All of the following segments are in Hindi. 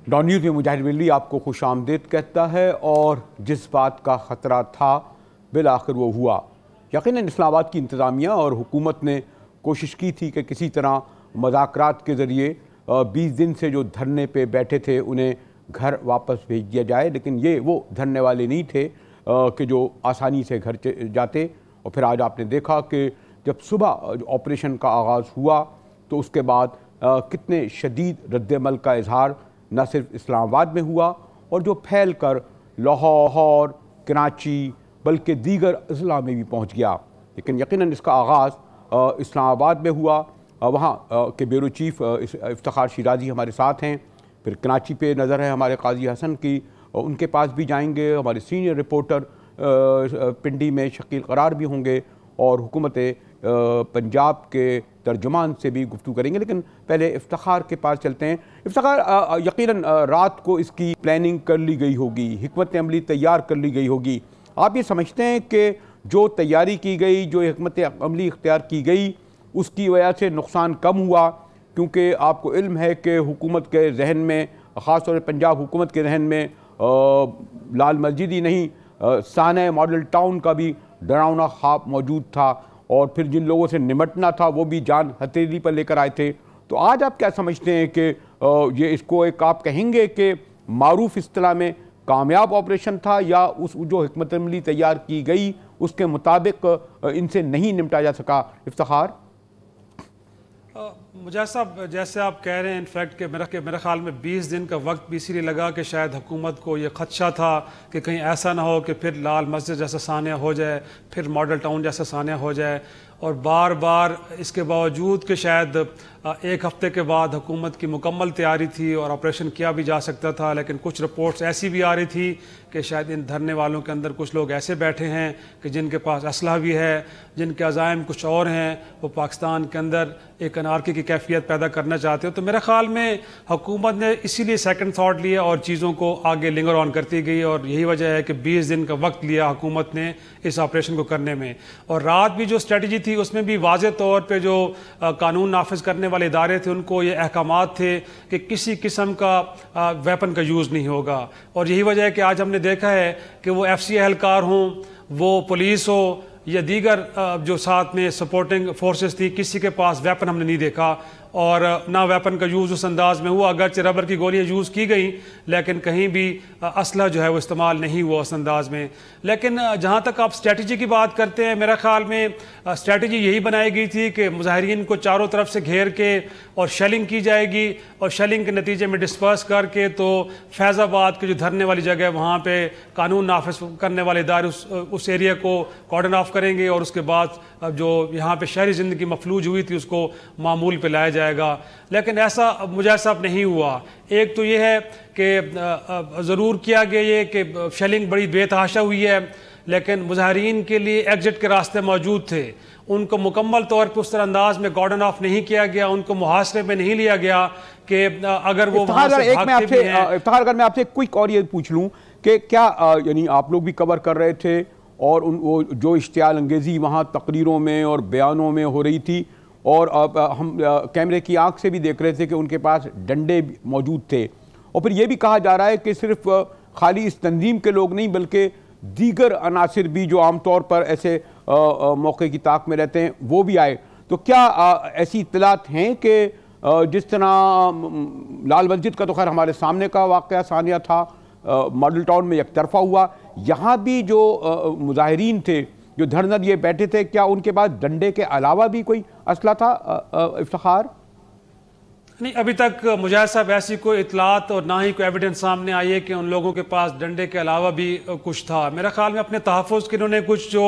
डॉन न्यूज़ में मुजाहिद बिल्ली आपको खुश आमदीद कहता है। और जिस बात का ख़तरा था बिल आखिर वो हुआ। यकीनन इस्लामाबाद की इंतज़ामिया और हुकूमत ने कोशिश की थी कि किसी तरह मुज़ाकरात के ज़रिए 20 दिन से जो धरने पे बैठे थे उन्हें घर वापस भेज दिया जाए, लेकिन ये वो धरने वाले नहीं थे कि जो आसानी से घर जाते। और फिर आज आपने देखा कि जब सुबह ऑपरेशन का आगाज़ हुआ तो उसके बाद कितने शदीद रद्दमल का इजहार न सिर्फ इस्लामाबाद में हुआ और जो फैल कर लाहौर, कराची बल्कि दीगर अजला में भी पहुँच गया। लेकिन यकीनन इसका आगाज़ इस्लामाबाद में हुआ। वहाँ के ब्यूरो चीफ इफ्तिखार शिराजी हमारे साथ हैं। फिर कराची पे नज़र है हमारे काजी हसन की, उनके पास भी जाएंगे। हमारे सीनियर रिपोर्टर पिंडी में शकील करार भी होंगे और हुकूमत पंजाब के तर्जुमान से भी गुफ्तगू करेंगे। लेकिन पहले इफ्तिखार के पास चलते हैं। इफ्तिखार, यकीनन रात को इसकी प्लानिंग कर ली गई होगी, हिकमत अमली तैयार कर ली गई होगी। आप ये समझते हैं कि जो तैयारी की गई, जो हिकमत अमली इख्तियार की गई, उसकी वजह से नुकसान कम हुआ? क्योंकि आपको इल्म है कि हुकूमत के जहन में, ख़ास तौर पर पंजाब हुकूमत के जहन में लाल मस्जिद ही नहीं, साने मॉडल टाउन का भी डरावना ख्वाब मौजूद था और फिर जिन लोगों से निमटना था वो भी जान हथेली पर लेकर आए थे। तो आज आप क्या समझते हैं कि ये इसको एक आप कहेंगे कि मारूफ इस्तिलाह में कामयाब ऑपरेशन था, या उस जो हिकमत अमली तैयार की गई उसके मुताबिक इनसे नहीं निपटा जा सका? इफ्तिखार, मुझे साहब जैसे आप कह रहे हैं, इनफैक्ट कि मेरे ख्याल में 20 दिन का वक्त भी इसीलिए लगा कि शायद हुकूमत को ये खदशा था कि कहीं ऐसा ना हो कि फिर लाल मस्जिद जैसा सानिया हो जाए, फिर मॉडल टाउन जैसा सानिया हो जाए। और बार बार इसके बावजूद कि शायद एक हफ्ते के बाद हुकूमत की मुकम्मल तैयारी थी और ऑपरेशन किया भी जा सकता था, लेकिन कुछ रिपोर्ट्स ऐसी भी आ रही थी कि शायद इन धरने वालों के अंदर कुछ लोग ऐसे बैठे हैं कि जिनके पास असलहा भी है, जिनके अज़ाइम कुछ और हैं, वो पाकिस्तान के अंदर एक अनारकी की कैफियत पैदा करना चाहते हो। तो मेरे ख्याल में हुकूमत ने इसीलिए सेकंड थाट लिया और चीज़ों को आगे लिंगर ऑन करती गई, और यही वजह है कि 20 दिन का वक्त लिया हुकूमत ने इस ऑपरेशन को करने में। और रात भी जो स्ट्रेटजी थी उसमें भी वाज़ेह तौर पर जो कानून नाफिज करने वाले इदारे थे उनको ये अहकामात थे कि किसी किस्म का वेपन का यूज़ नहीं होगा। और यही वजह है कि आज हमने देखा है कि वो FCI एहलकार हों, वो पुलिस हो या दीगर जो साथ में सपोर्टिंग फोर्सेस थी, किसी के पास वेपन हमने नहीं देखा और ना वेपन का यूज़ उस अंदाज में हुआ। अगरचे रबर की गोलियां यूज़ की गई लेकिन कहीं भी असला जो है वो इस्तेमाल नहीं हुआ उस अंदाज में। लेकिन जहाँ तक आप स्ट्रेटजी की बात करते हैं, मेरे ख्याल में स्ट्रेटजी यही बनाई गई थी कि मुजाहिरीन को चारों तरफ से घेर के और शेलिंग की जाएगी और शेलिंग के नतीजे में डिस्पर्स करके तो फैज़ाबाद की जो धरने वाली जगह है वहाँ पर कानून नाफिज करने वाले इदारे उस एरिया को कॉर्डन ऑफ करेंगे और उसके बाद जो यहाँ पर शहरी ज़िंदगी मफलूज हुई थी उसको मामूल पर लाया जाएगा। लेकिन ऐसा मुझे साहब नहीं हुआ। एक तो ये है कि ज़रूर किया गया ये कि शेलिंग बड़ी बेतहाशा हुई है, लेकिन मुजाहिरीन के लिए एग्जिट के रास्ते मौजूद थे, उनको मुकम्मल तौर पर उस तरह अंदाज में गार्डन ऑफ नहीं किया गया, उनको मुहासरे में नहीं लिया गया कि अगर वो इफ्तिखार, अगर मैं आपसे क्विक और ये पूछ लूँ कि क्या यानी आप लोग भी कवर कर रहे थे और वो जो इश्तियाल अंगेज़ी वहाँ तकरीरों में और बयानों में हो रही थी और हम कैमरे की आंख से भी देख रहे थे कि उनके पास डंडे मौजूद थे, और फिर ये भी कहा जा रहा है कि सिर्फ खाली इस तंजीम के लोग नहीं बल्कि दीगर अनासिर भी जो आमतौर पर ऐसे मौके की ताक में रहते हैं वो भी आए। तो क्या ऐसी इत्तलात हैं कि जिस तरह लाल मस्जिद का तो खैर हमारे सामने का वाक़या सानिया था, मॉडल टाउन में एक तरफा हुआ, यहाँ भी जो मुजाहिरीन थे जो धरना दिए बैठे थे, क्या उनके पास डंडे के अलावा भी कोई असला था? इफ्तिखार, नहीं, अभी तक मुजाहिद साहब ऐसी कोई इतलात और ना ही कोई एविडेंस सामने आई है कि उन लोगों के पास डंडे के अलावा भी कुछ था। मेरे ख्याल में अपने तहफ़्फ़ुज़ के इन्होंने कुछ जो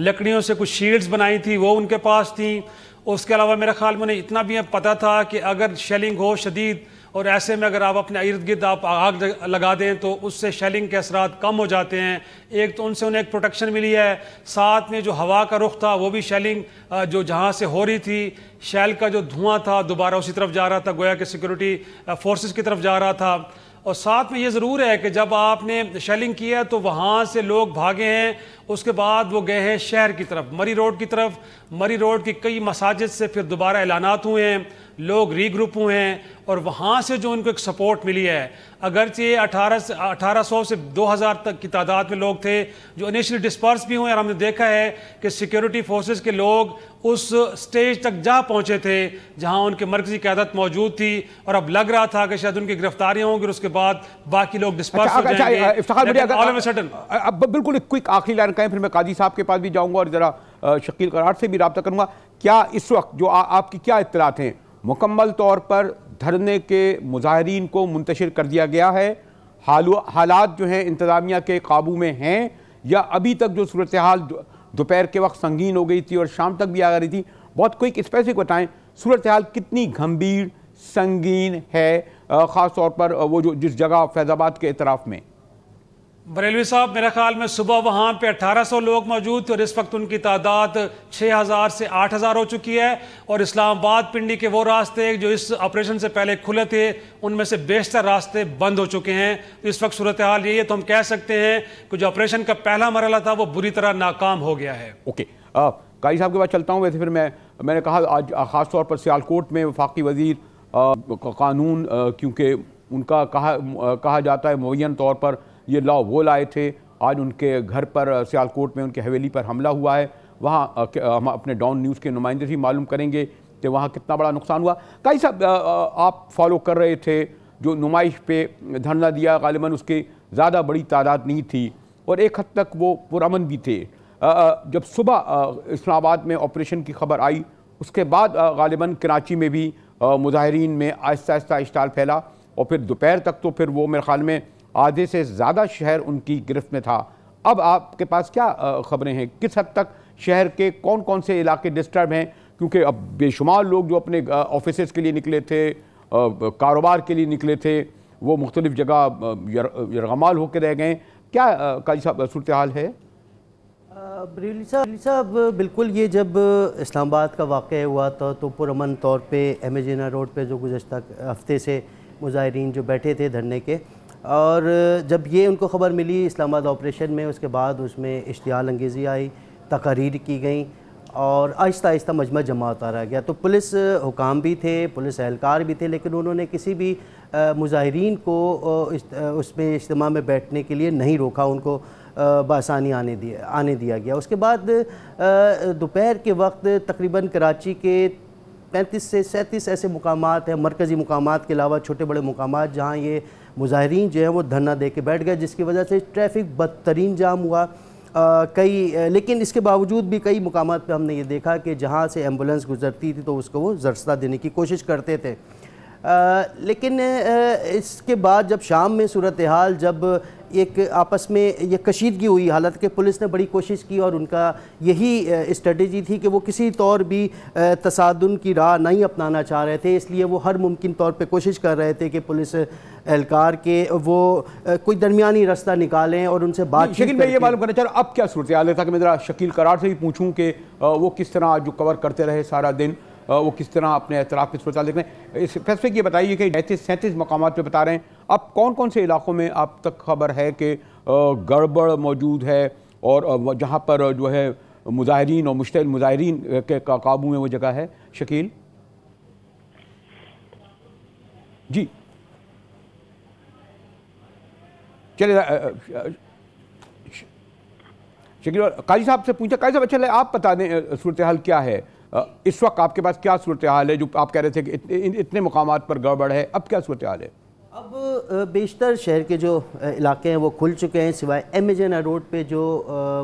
लकड़ियों से कुछ शील्ड्स बनाई थी वो उनके पास थी। उसके अलावा मेरे ख्याल में उन्हें इतना भी पता था कि अगर शेलिंग हो शदीद और ऐसे में अगर आप अपने इर्द गिर्द आप आग लगा दें तो उससे शेलिंग के असरात कम हो जाते हैं। एक तो उनसे उन्हें एक प्रोटेक्शन मिली है, साथ में जो हवा का रुख था वो भी शेलिंग जो जहाँ से हो रही थी, शैल का जो धुआं था दोबारा उसी तरफ जा रहा था, गोया कि सिक्योरिटी फोर्सेस की तरफ जा रहा था। और साथ में ये ज़रूर है कि जब आपने शेलिंग किया तो वहाँ से लोग भागे हैं, उसके बाद वो गए हैं शहर की तरफ, मरी रोड की तरफ। मरी रोड की कई मसाजिद से फिर दोबारा ऐलानात हुए हैं, लोग रीग्रुप हुए हैं और वहाँ से जो उनको एक सपोर्ट मिली है, अगरचे 1800 से 2000 तक की तादाद में लोग थे जो इनिशियली डिस्पर्स भी हुए, और हमने देखा है कि सिक्योरिटी फोर्सेस के लोग उस स्टेज तक जा पहुंचे थे जहां उनके मरकजी क़यादत मौजूद थी, और अब लग रहा था कि शायद उनकी गिरफ्तारियां होंगी और उसके बाद बाकी लोग डिस्पर्स हो जाएंगे। अब बिल्कुल एक क्विक आखिरी लाइन कहें, फिर मैं काजी साहब के पास भी जाऊंगा और जरा शकील करार से भी रब्ता करूंगा। क्या इस वक्त जो आपकी क्या इत्तलात हैं, मुकम्मल तौर पर धरने के मुजाहिरीन को मुंतशिर कर दिया गया है, हालात जो हैं इंतज़ामिया के काबू में हैं, या अभी तक जो सूरत हाल दोपहर के वक्त संगीन हो गई थी और शाम तक भी आ रही थी? बहुत क्विक स्पेसिफिक बताएं, सूरत हाल कितनी गंभीर संगीन है, ख़ास तौर पर वो जो जिस जगह फैज़ाबाद के इतराफ़ में? बरेलवी साहब, मेरे ख्याल में सुबह वहाँ पे 1800 लोग मौजूद थे और इस वक्त उनकी तादाद 6000 से 8000 हो चुकी है, और इस्लामाबाद पिंडी के वो रास्ते जो इस ऑपरेशन से पहले खुले थे उनमें से बेशतर रास्ते बंद हो चुके हैं। तो इस वक्त सूरत हाल यही है, तो हम कह सकते हैं कि जो ऑपरेशन का पहला मरहला था वो बुरी तरह नाकाम हो गया है। ओके, काजी साहब के पास चलता हूँ। वैसे फिर मैंने कहा आज ख़ास तौर पर सियालकोट में वफाकी वज़ीर कानून, क्योंकि उनका कहा जाता है मुअय्यन तौर पर ये लॉ वो लाए थे, आज उनके घर पर सियालकोट में उनके हवेली पर हमला हुआ है। वहाँ हम अपने डॉन न्यूज़ के नुमाइंदे से मालूम करेंगे कि वहाँ कितना बड़ा नुकसान हुआ। काजी साहब, आप फॉलो कर रहे थे जो नुमाइश पे धरना दिया, गालिबन उसकी ज़्यादा बड़ी तादाद नहीं थी और एक हद तक वो पुरअमन भी थे। जब सुबह इस्लामाबाद में ऑपरेशन की खबर आई, उसके बाद गालिबन कराची में भी मुजाहिरीन में आहिस्ता आहिस्ता इश्ताल फैला, और फिर दोपहर तक तो फिर वो मेरे ख्याल में आधे से ज़्यादा शहर उनकी गिरफ्त में था। अब आपके पास क्या ख़बरें हैं, किस हद तक शहर के कौन कौन से इलाके डिस्टर्ब हैं? क्योंकि अब बेशुमार लोग जो अपने ऑफिसेस के लिए निकले थे, कारोबार के लिए निकले थे, वो मुख्तलिफ जगह यरगमाल होकर रह गए। क्या काजी साहब सूरत हाल है? बरेली साहब, बिल्कुल, ये जब इस्लामाबाद का वाक़या हुआ था तो पुरअमन तौर पे एमेजिना रोड पे जो गुज़श्ता हफ्ते से मुजाहिरीन जो बैठे थे धरने के, और जब ये उनको ख़बर मिली इस्लामाबाद ऑपरेशन में, उसके बाद उसमें इश्तियाल अंगेज़ी आई, तकारीर की गई और आहिस्ता आहिस्ता मजमा जमा होता रह गया। तो पुलिस हुकाम भी थे, पुलिस एहलकार भी थे, लेकिन उन्होंने किसी भी मुजाहिरीन को उसमें इज्तिमा में बैठने के लिए नहीं रोका, उनको बआसानी आने दिया गया। उसके बाद दोपहर के वक्त तकरीबन कराची के 35 से 37 ऐसे मुकामात हैं, मरकज़ी मुकामात के अलावा छोटे बड़े मुकामात, जहाँ ये मुजाहिरीन जो हैं वो धरना दे के बैठ गए, जिसकी वजह से ट्रैफिक बदतरीन जाम हुआ। लेकिन इसके बावजूद भी कई मुकामात पे हमने ये देखा कि जहाँ से एम्बुलेंस गुजरती थी तो उसको वो ज़रस्ता देने की कोशिश करते थे। लेकिन इसके बाद जब शाम में सूरत हाल जब एक आपस में ये कशीदगी हुई, हालांकि कि पुलिस ने बड़ी कोशिश की और उनका यही स्ट्रेटजी थी कि वो किसी तौर भी तसादुन की राह नहीं अपनाना चाह रहे थे, इसलिए वो हर मुमकिन तौर पे कोशिश कर रहे थे कि पुलिस एहलकार के वो कोई दरमियानी रास्ता निकालें और उनसे बातचीत। शकील, मैं ये मालूम करना चाह रहा हूँ अब क्या सूरत हाल है, ताकि मैं ज़रा शकील करार से भी पूछूँ कि वो किस तरह जो कवर करते रहे सारा दिन, वो किस तरह अपने एतराफ़ की सूरत देख रहे हैं। स्पेसिफिक ये बताइए कि 37 मकामात पे बता रहे हैं, अब कौन कौन से इलाकों में आप तक खबर है कि गड़बड़ मौजूद है और जहाँ पर जो है मुजाहिरीन और मुश्तइल मुजाहिरीन के काबू में वो जगह है? शकील जी, चलिए शकील काजी साहब से पूछा। काजी साहब, अच्छा आप बता दें सूरत हाल क्या है इस वक्त, आपके पास क्या सूरत हाल है? जो आप कह रहे थे कि इतने मुकामात पर गड़बड़ है, अब क्या सूरत हाल है? अब बेशतर शहर के जो इलाके हैं वो खुल चुके हैं, सिवाय एमेजिना रोड पे जो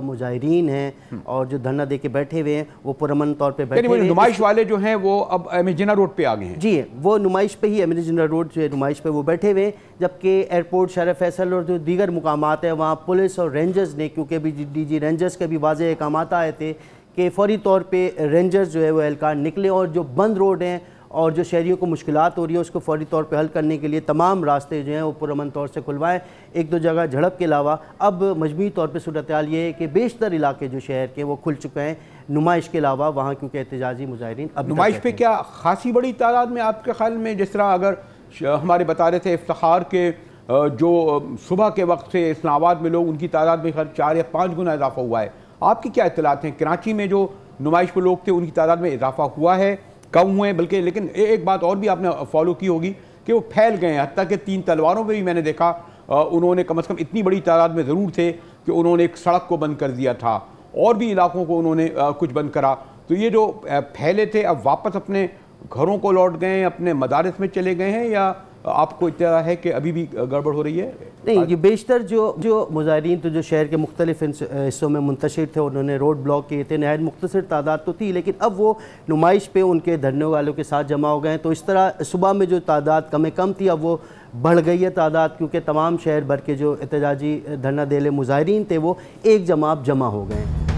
मुजाहिरीन हैं और जो धरना दे के बैठे हुए हैं वो पुरअमन तौर पे बैठे हुए हैं। नुमाइश वाले जो हैं वो अब एमेजिना रोड पे आ गए हैं। जी, वो नुमाइश पे ही, एमेजिना रोड जो है नुमाइश पे वो बैठे हुए हैं, जबकि एयरपोर्ट, शहर फैसल और जो दीगर मुकामात हैं वहाँ पुलिस और रेंजर्स ने, क्योंकि अभी DG रेंजर्स के भी वाज़ेह अहकामात आए थे कि फ़ौरी तौर पर रेंजर्स जो है वो एहलकार निकले और जो बंद रोड हैं और जो शहरियों को मुश्किलात हो रही है उसको फौरी तौर पे हल करने के लिए तमाम रास्ते जो हैं वो पुरअमन तौर से खुलवाएं। एक दो जगह झड़प के अलावा अब मजमूई तौर पे सूरत हाल ये है कि बेशतर इलाके जो शहर के वो खुल चुके हैं, नुमाइश के अलावा वहाँ, क्योंकि एहतजाजी मुजाहिरीन अब नुमाइश पे क्या खासी बड़ी तादाद में आपके ख्याल में, जिस तरह अगर हमारे बता रहे थे इफ्तिखार के जो सुबह के वक्त से इस्लामाबाद में लोग, उनकी तादाद में 4 या 5 गुना इजाफा हुआ है, आपकी क्या इत्तलात हैं? कराची में जो नुमाइश पर लोग थे उनकी तादाद में इजाफा हुआ है कम हुए, बल्कि लेकिन एक बात और भी आपने फॉलो की होगी कि वो फैल गए हैं। हत्ता कि 3 तलवारों में भी मैंने देखा उन्होंने कम से कम इतनी बड़ी तादाद में ज़रूर थे कि उन्होंने एक सड़क को बंद कर दिया था और भी इलाकों को उन्होंने कुछ बंद करा। तो ये जो फैले थे अब वापस अपने घरों को लौट गए हैं, अपने मदारिस में चले गए हैं, या आपको इतना है कि अभी भी गड़बड़ हो रही है? नहीं, ये बेशतर जो मुजाहिरीन तो जो शहर के मुख्तलिफ हिस्सों में मुंतशिर थे, उन्होंने रोड ब्लॉक किए थे। नहायत मुख्तसर तादाद तो थी, लेकिन अब वो नुमाइश पे उनके धरने वालों के साथ जमा हो गए हैं। तो इस तरह सुबह में जो तादाद कम थी, अब वो बढ़ गई है तादाद, क्योंकि तमाम शहर भर के जो एहतजाजी धरना देले मुजाहिरीन थे वो एक जमा हो गए हैं।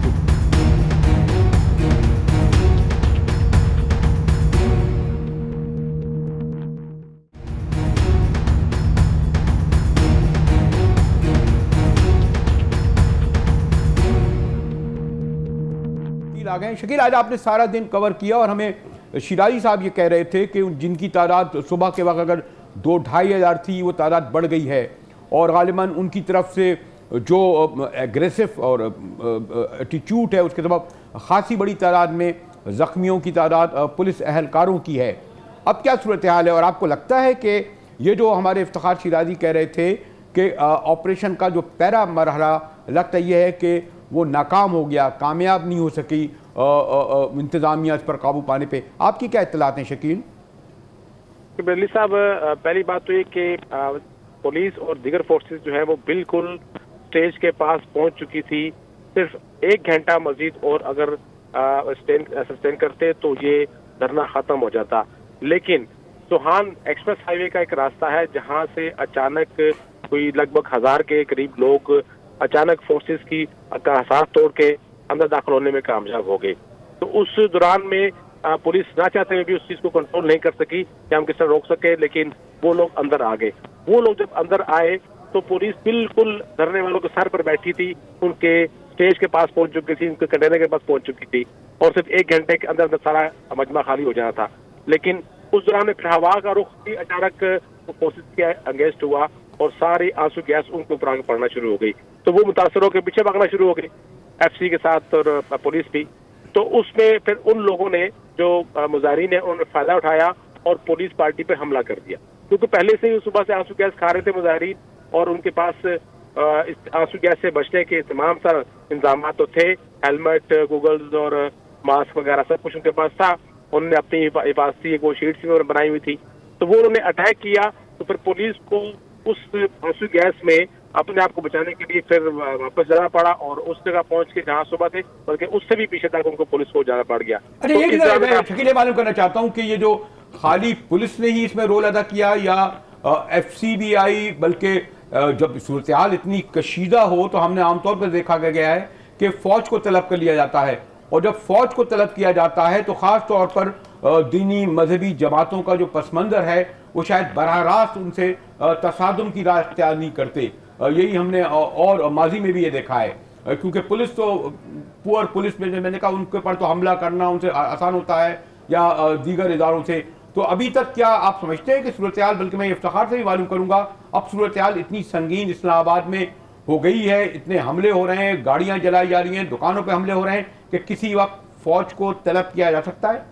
आ गए शकील, आज आपने सारा दिन कवर किया और हमें शिराजी साहब ये कह रहे थे कि जिनकी तादाद सुबह के वक्त अगर 2-2.5 हज़ार थी, वो तादाद बढ़ गई है और गालिबन उनकी तरफ से जो एग्रेसिव और एटीट्यूड है उसके सबब खासी बड़ी तादाद में ज़ख्मियों की तादाद पुलिस एहलकारों की है। अब क्या सूरत हाल है और आपको लगता है कि ये जो हमारे इफ्तिखार शिराजी कह रहे थे कि ऑपरेशन का जो पहला मरहला लगता यह है कि वो नाकाम हो गया, कामयाब नहीं हो सकी इंतज़ामिया इस पर काबू पाने पे, आपकी क्या इत्तलात हैं शकील? बरली साहब, पहली बात तो ये कि पुलिस और दीगर फोर्सेस जो है वो बिल्कुल स्टेज के पास पहुंच चुकी थी। सिर्फ 1 घंटा मजीद और अगर सस्टेन करते तो ये धरना खत्म हो जाता। लेकिन चौहान एक्सप्रेस हाईवे का एक रास्ता है जहां से अचानक कोई लगभग 1000 के करीब लोग अचानक फोर्सेस की साथ तोड़ के अंदर दाखिल होने में कामयाब हो गए। तो उस दौरान में पुलिस ना चाहते हुए भी उस चीज को कंट्रोल नहीं कर सकी कि हम किस तरह रोक सके, लेकिन वो लोग अंदर आ गए। वो लोग जब अंदर आए तो पुलिस बिल्कुल धरने वालों के सर पर बैठी थी, उनके स्टेज के पास पहुंच चुकी थी, उनके कंटेनर के पास पहुंच चुकी थी और सिर्फ 1 घंटे के अंदर सारा मजमा खाली हो जाना था। लेकिन उस दौरान में फिर हवा का रुख भी अचानक फोर्सेस के अगेंस्ट हुआ और सारी आंसू गैस उनके ऊपर आगे पड़ना शुरू हो गई। तो वो मुतासर होकर पीछे भागना शुरू हो गए, एफसी के साथ और पुलिस भी। तो उसमें फिर उन लोगों ने जो मुजाहिरीन है उन्होंने फायदा उठाया और पुलिस पार्टी पे हमला कर दिया, क्योंकि पहले से ही सुबह से आंसू गैस खा रहे थे मुजाहिरीन और उनके पास इस आंसू गैस से बचने के तमाम सारे इंतजाम तो थे, हेलमेट, गूगल्स और मास्क वगैरह सब कुछ उनके पास था। उन्होंने अपनी हिफाजती एक वो शीट्स भी बनाई हुई थी। तो वो उन्होंने अटैक किया तो फिर पुलिस को उस आंसू गैस में अपने आप को बचाने के लिए फिर वापस जाना पड़ा और उस जगह पहुंच के जहां सुबह थे बल्कि उससे भी पीछे तक उनको पुलिस को जाना पड़ गया। अच्छा, ये मैं शकील मालूम करना चाहता हूं कि ये जो खाली पुलिस ने ही इसमें रोल अदा किया या एफसी भी आई, बल्कि जब सूरत हाल इतनी कशीदा हो तो हमने आमतौर पर देखा गया है कि फौज को तलब कर लिया जाता है और जब फौज को तलब किया जाता है तो खास तौर पर दीनी मजहबी जमातों का जो पस मंजर है वो शायद बराह रास्त उनसे तसादुम की राह इख्तियार नहीं करते। यही हमने और माजी में भी ये देखा है, क्योंकि पुलिस तो पुअर पुलिस में मैंने कहा उनके ऊपर तो हमला करना उनसे आसान होता है या दीगर इदारों से। तो अभी तक क्या आप समझते हैं कि सूरत हाल, बल्कि मैं इफ्तिखार से भी मालूम करूंगा, अब सूरत हाल इतनी संगीन इस्लामाबाद में हो गई है, इतने हमले हो रहे हैं, गाड़ियां जलाई जा रही हैं, दुकानों पर हमले हो रहे हैं कि किसी वक्त फौज को तलब किया जा सकता है?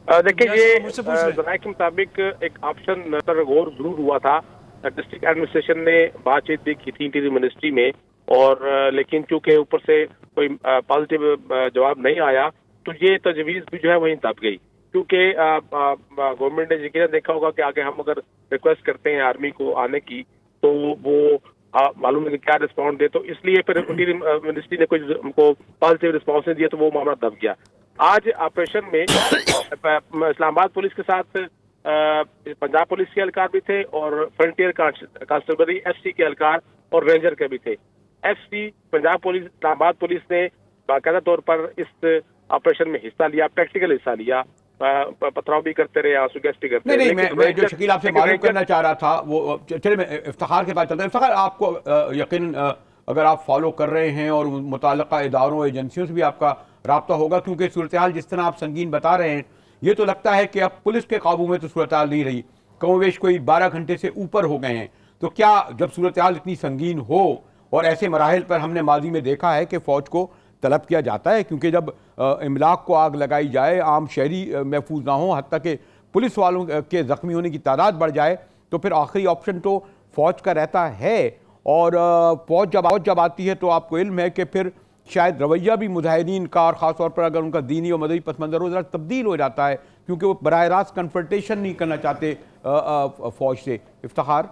देखिए, ये जनाए के मुताबिक एक ऑप्शन पर गौर जरूर हुआ था। डिस्ट्रिक्ट एडमिनिस्ट्रेशन ने बातचीत भी की थी इंटीरियर मिनिस्ट्री में और लेकिन चूंकि ऊपर से कोई पॉजिटिव जवाब नहीं आया तो ये तजवीज़ भी जो है वहीं दब गई, क्योंकि गवर्नमेंट ने यकीनन देखा होगा कि आगे हम अगर रिक्वेस्ट करते हैं आर्मी को आने की तो वो मालूम है कि क्या रिस्पॉन्स दे, तो इसलिए फिर इंटीरियर मिनिस्ट्री ने कोई उनको पॉजिटिव रिस्पॉन्स नहीं दिया तो वो मामला दब गया। आज ऑपरेशन में इस्लामाबाद पुलिस के साथ पंजाब पुलिस के एहलकार भी थे और फ्रंटियर कांस्टेबलरी एफसी के एहलकार और रेंजर के भी थे। FC Punjab police Islamabad police ने बाकायदा तौर पर इस ऑपरेशन में हिस्सा लिया, प्रैक्टिकल हिस्सा लिया, पथराव भी करते रहे, आंसू गैस भी करते रहे। मैं जो शकील आपसे मालूम करना चाह रहा था वो, चलिए मैं इफ्तिखार के बाद चलता हूं। इफ्तिखार, आपको यकीन अगर आप फॉलो कर रहे हैं और मुताल्लिका इदारों एजेंसियों से भी आपका राब्ता होगा, क्योंकि सूरत हाल जिस तरह आप संगीन बता रहे हैं ये तो लगता है कि अब पुलिस के काबू में तो सूरत हाल नहीं रही, कमोवेश कोई 12 घंटे से ऊपर हो गए हैं। तो क्या जब सूरत हाल इतनी संगीन हो और ऐसे मराहिल पर हमने माजी में देखा है कि फौज को तलब किया जाता है, क्योंकि जब इमलाक को आग लगाई जाए, आम शहरी महफूज ना हो, हत्ता कि पुलिस वालों के ज़ख्मी होने की तादाद बढ़ जाए, तो फिर आखिरी ऑप्शन तो फ़ौज का रहता है। और फ़ौज जब आती है तो आपको इल्म है कि फिर शायद रवैया भी मुजाहिदीन का, और ख़ास तौर पर अगर उनका दीनी और मदनी पस मंज़र हो, ज़रा तब्दील हो जाता है, क्योंकि वो बराह रास्त कन्फ्रंटेशन नहीं करना चाहते फ़ौज से। इफ्तिखार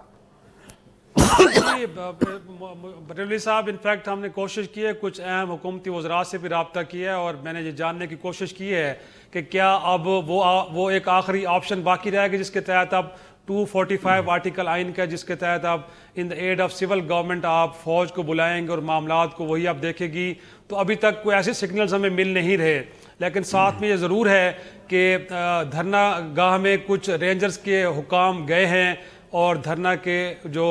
बरेलवी साहब, इनफैक्ट हमने कोशिश की है, कुछ अहम हुकूमती वज़रात से भी रब्ता किया है, और मैंने ये जानने की कोशिश की है कि क्या अब वो एक आखिरी ऑप्शन बाकी रहेगा जिसके तहत अब 245 आर्टिकल आइन का, जिसके तहत आप in the aid of civil government आप फौज को बुलाएंगे और मामलात को वही आप देखेगी। तो अभी तक कोई ऐसे सिग्नल्स हमें मिल नहीं रहे, लेकिन साथ में ये ज़रूर है कि धरना गाह में कुछ रेंजर्स के हुकाम गए हैं और धरना के जो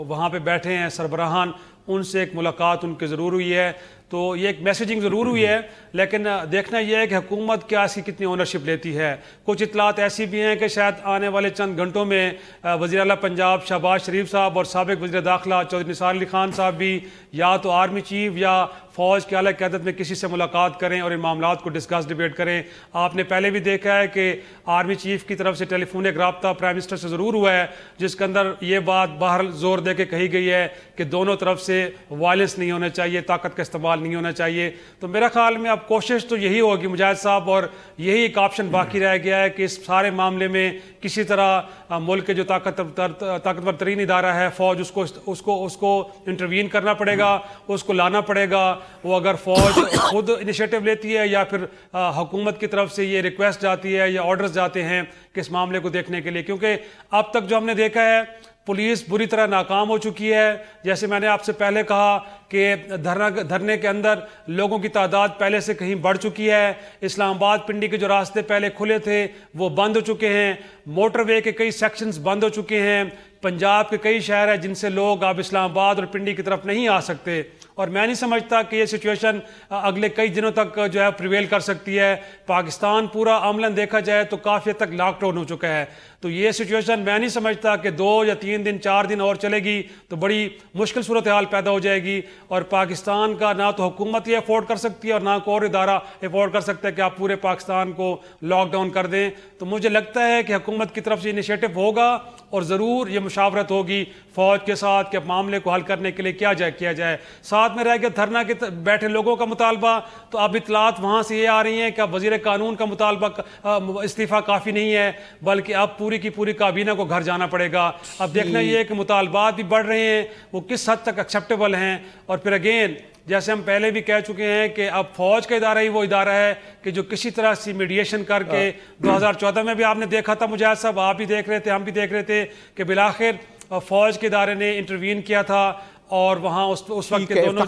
वहाँ पे बैठे हैं सरबराहान, उनसे एक मुलाकात उनकी ज़रूर हुई है। तो ये एक मैसेजिंग ज़रूर हुई है, लेकिन देखना यह है कि हुकूमत क्या इसकी कितनी ओनरशिप लेती है। कुछ इतलात ऐसी भी हैं कि शायद आने वाले चंद घंटों में वज़ीर आला पंजाब शहबाज शरीफ साहब और साबिक़ वज़ीर दाखिला चौधरी निसार अली खान साहब भी या तो आर्मी चीफ या फ़ौज के आला क़यादत में किसी से मुलाकात करें और इन मामलात को डिस्कस डिबेट करें। आपने पहले भी देखा है कि आर्मी चीफ की तरफ से टेलीफोनिक रब्ता प्राइम मिनिस्टर से ज़रूर हुआ है, जिसके अंदर ये बात बाहर जोर दे के कही गई है कि दोनों तरफ से वायलेंस नहीं होना चाहिए, ताकत का इस्तेमाल नहीं होना चाहिए। तो मेरा ख्याल में अब कोशिश तो यही होगी मुजाहिद साहब, और यही एक ऑप्शन बाकी रह गया है कि इस सारे मामले में किसी तरह मुल्क के जो ताकतवर तरीन इदारा है फ़ौज, उसको इंटरवीन करना पड़ेगा, उसको लाना पड़ेगा। वो अगर फ़ौज खुद इनिशिएटिव लेती है या फिर हुकूमत की तरफ से ये रिक्वेस्ट जाती है या ऑर्डर्स जाते हैं कि इस मामले को देखने के लिए, क्योंकि अब तक जो हमने देखा है पुलिस बुरी तरह नाकाम हो चुकी है। जैसे मैंने आपसे पहले कहा कि धरने के अंदर लोगों की तादाद पहले से कहीं बढ़ चुकी है। इस्लामाबाद पिंडी के जो रास्ते पहले खुले थे वो बंद हो चुके हैं, मोटरवे के कई सेक्शंस बंद हो चुके हैं, पंजाब के कई शहर हैं जिनसे लोग अब इस्लामाबाद और पिंडी की तरफ नहीं आ सकते। और मैं नहीं समझता कि ये सिचुएशन अगले कई दिनों तक जो है प्रिवेल कर सकती है। पाकिस्तान पूरा अमलन देखा जाए तो काफ़ी हद तक लॉकडाउन हो चुका है। तो ये सिचुएशन मैं नहीं समझता कि 2 या 3 दिन 4 दिन और चलेगी तो बड़ी मुश्किल सूरत हाल पैदा हो जाएगी, और पाकिस्तान का ना तो हुकूमत ये अफोर्ड कर सकती है और ना कोई और इदारा अफोर्ड कर सकता है कि आप पूरे पाकिस्तान को लॉकडाउन कर दें। तो मुझे लगता है कि हुकूमत की तरफ से इनिशिएटिव होगा और ज़रूर ये मुशावरत होगी फ़ौज के साथ कि मामले को हल करने के लिए किया जाए। साथ में रह गया धरना के बैठे लोगों का मुतालबा, तो अब इतलात वहाँ से ये आ रही हैं कि अब वज़ीर कानून का मुतालबा इस्तीफ़ा काफ़ी नहीं है, बल्कि अब पूरी की पूरी काबीना को घर जाना पड़ेगा। अब देखना ये है कि मुतालबात भी बढ़ रहे हैं, वो किस हद तक एक्सेप्टेबल हैं। और फिर अगेन जैसे हम पहले भी कह चुके हैं कि अब फौज का इदारा ही वो इदारा है कि जो किसी तरह से मीडिएशन करके 2014 में भी आपने देखा था, मुजाहिद साहब आप भी देख रहे थे, हम भी देख रहे थे कि बिलाखिर फौज के इदारे ने इंटरवीन किया था और वहाँ उस वक्त के दोनों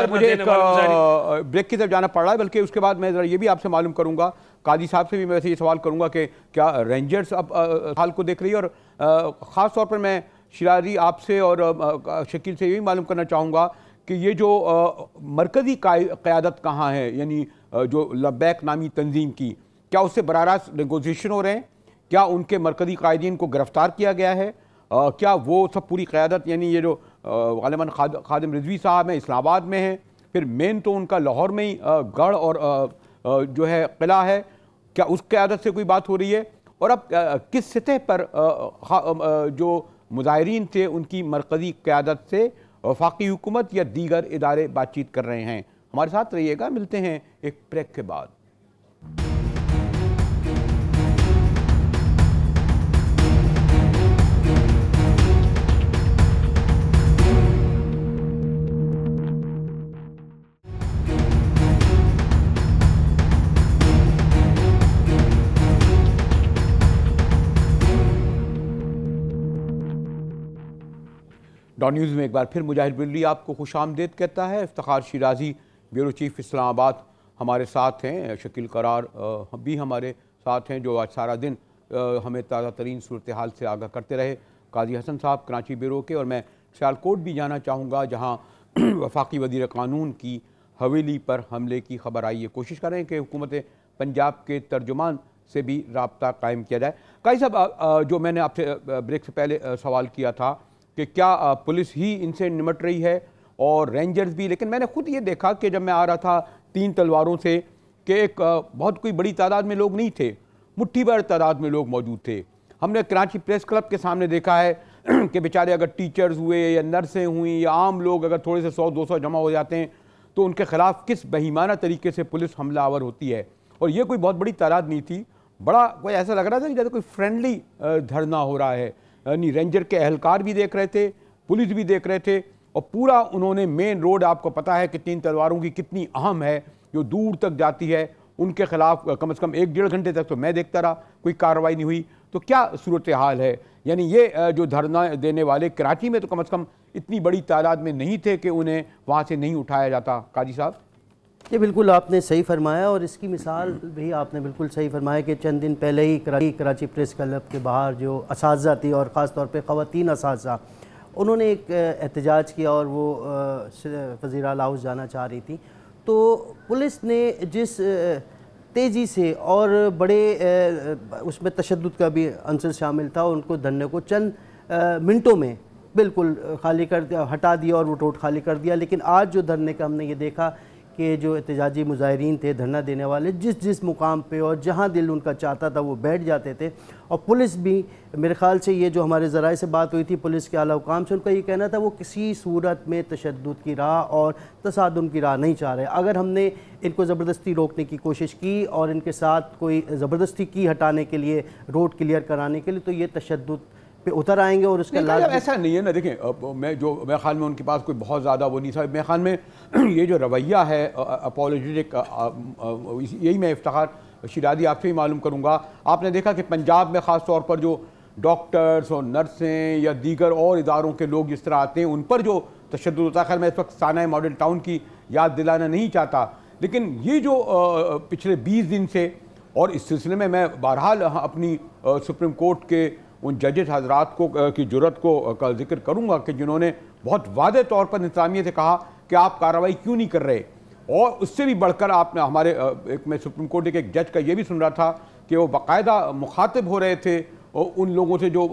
मुझे एक ब्रेक की तरफ जाना पड़ रहा है, बल्कि उसके बाद मैं ज़रा ये भी आपसे मालूम करूँगा, काजी साहब से भी मैं वैसे ये सवाल करूँगा कि क्या रेंजर्स अब हाल को देख रही है, और ख़ास तौर पर मैं शिराजी आपसे और शकील से यही मालूम करना चाहूँगा कि ये जो मरकज़ी क़यादत कहाँ है, यानी जो लब्बैक नामी तंजीम की, क्या उससे बराह रास्त नेगोशिएशन हो रहे हैं? क्या उनके मरकज़ी कायदीन को गिरफ़्तार किया गया है? क्या वो सब पूरी क़यादत, यानी ये जो ग़ालिबन खादिम रिजवी साहब हैं इस्लामाबाद में हैं, फिर मेन तो उनका लाहौर में ही गढ़ और जो है किला है, क्या उस क़यादत से कोई बात हो रही है? और अब किस सतह पर जो मुजाहिरीन थे उनकी मरकज़ी क़यादत से वफाकी हुकूमत या दीगर इदारे बातचीत कर रहे हैं? हमारे साथ रहिएगा, मिलते हैं एक ब्रेक के बाद। डॉन न्यूज़ में एक बार फिर मुजाहिद बिल्ली आपको खुशामदीद कहता है। इफ्तिखार शिराजी ब्यूरो चीफ इस्लामाबाद हमारे साथ हैं, शकील करार भी हमारे साथ हैं जो आज सारा दिन हमें ताज़ा तरीन सूरत हाल से आगाह करते रहे, काजी हसन साहब कराची ब्यूरो के। और मैं सियालकोट भी जाना चाहूँगा जहाँ वफाकी वज़ीर कानून की हवेली पर हमले की खबर आई है। कोशिश करें कि हुकूमत पंजाब के तर्जुमान से भी रब्ता कायम किया जाए। काजी साहब, जो मैंने आपसे ब्रेक से पहले सवाल किया था कि क्या पुलिस ही इनसे निमट रही है और रेंजर्स भी, लेकिन मैंने खुद ये देखा कि जब मैं आ रहा था 3 तलवारों से कि एक बहुत कोई बड़ी तादाद में लोग नहीं थे, मुट्ठी भर तादाद में लोग मौजूद थे। हमने कराची प्रेस क्लब के सामने देखा है कि बेचारे अगर टीचर्स हुए या नर्सें हुई या आम लोग अगर थोड़े से 100-200 जमा हो जाते हैं तो उनके खिलाफ किस बेईमाना तरीके से पुलिस हमलावर होती है। और ये कोई बहुत बड़ी तादाद नहीं थी, बड़ा कोई ऐसा लग रहा था कि जैसे कोई फ्रेंडली धरना हो रहा है, यानी रेंजर के एहलकार भी देख रहे थे, पुलिस भी देख रहे थे, और पूरा उन्होंने मेन रोड, आपको पता है कि 3 तलवारों की कितनी अहम है, जो दूर तक जाती है, उनके खिलाफ कम से कम 1-1.5 घंटे तक तो मैं देखता रहा, कोई कार्रवाई नहीं हुई। तो क्या सूरत हाल है? यानी ये जो धरना देने वाले कराची में तो कम से कम इतनी बड़ी तादाद में नहीं थे कि उन्हें वहाँ से नहीं उठाया जाता। काजी साहब, ये बिल्कुल आपने सही फरमाया, और इसकी मिसाल भी आपने बिल्कुल सही फरमाया कि चंद दिन पहले ही कराची प्रेस क्लब के बाहर जो असातिज़ा थी और ख़ास तौर पे ख़वातीन असातिज़ा, उन्होंने एक एहतजाज किया और वो वज़ीर आला हाउस जाना चाह रही थी। तो पुलिस ने जिस तेज़ी से और बड़े उसमें तशद्दुद का भी अंसर शामिल था, उनको धरने को चंद मिनटों में बिल्कुल खाली कर दिया, हटा दिया और वो रोड खाली कर दिया। लेकिन आज जो धरने का हमने ये देखा कि जो एहतजाजी मुजाहिरीन थे, धरना देने वाले, जिस मुकाम पे और जहाँ दिल उनका चाहता था वो बैठ जाते थे। और पुलिस भी, मेरे ख़्याल से ये जो हमारे ज़राए से बात हुई थी पुलिस के आला हुकाम से, उनका ये कहना था वो किसी सूरत में तशद्दुद की राह और तसादुम की राह नहीं चाह रहे। अगर हमने इनको ज़बरदस्ती रोकने की कोशिश की और इनके साथ कोई ज़बरदस्ती की हटाने के लिए, रोड क्लियर कराने के लिए, तो ये तशद्दुद पे उतर आएंगे। और उसका ऐसा नहीं है ना, देखें मेरे ख्याल में उनके पास कोई बहुत ज़्यादा वो नहीं था। मेरे ख्याल में ये जो रवैया है अपोलोजेटिक, यही मैं इफ्तिखार शिराजी आपसे ही मालूम करूँगा। आपने देखा कि पंजाब में ख़ास तौर पर जो डॉक्टर्स और नर्सें या दीगर और इदारों के लोग जिस तरह आते हैं उन पर जो तशद्दुद होता है, खैर मैं इस वक्त साना मॉडल टाउन की याद दिलाना नहीं चाहता, लेकिन ये जो पिछले 20 दिन से, और इस सिलसिले में मैं बहरहाल अपनी सुप्रीम कोर्ट के उन जजेस हजरात को की जुर्रत को का जिक्र करूँगा कि जिन्होंने बहुत वादे तौर पर इंतजामिया से कहा कि आप कार्रवाई क्यों नहीं कर रहे। और उससे भी बढ़कर आपने हमारे एक मैं सुप्रीम कोर्ट के एक जज का ये भी सुन रहा था कि वो बाकायदा मुखातिब हो रहे थे उन लोगों से, जो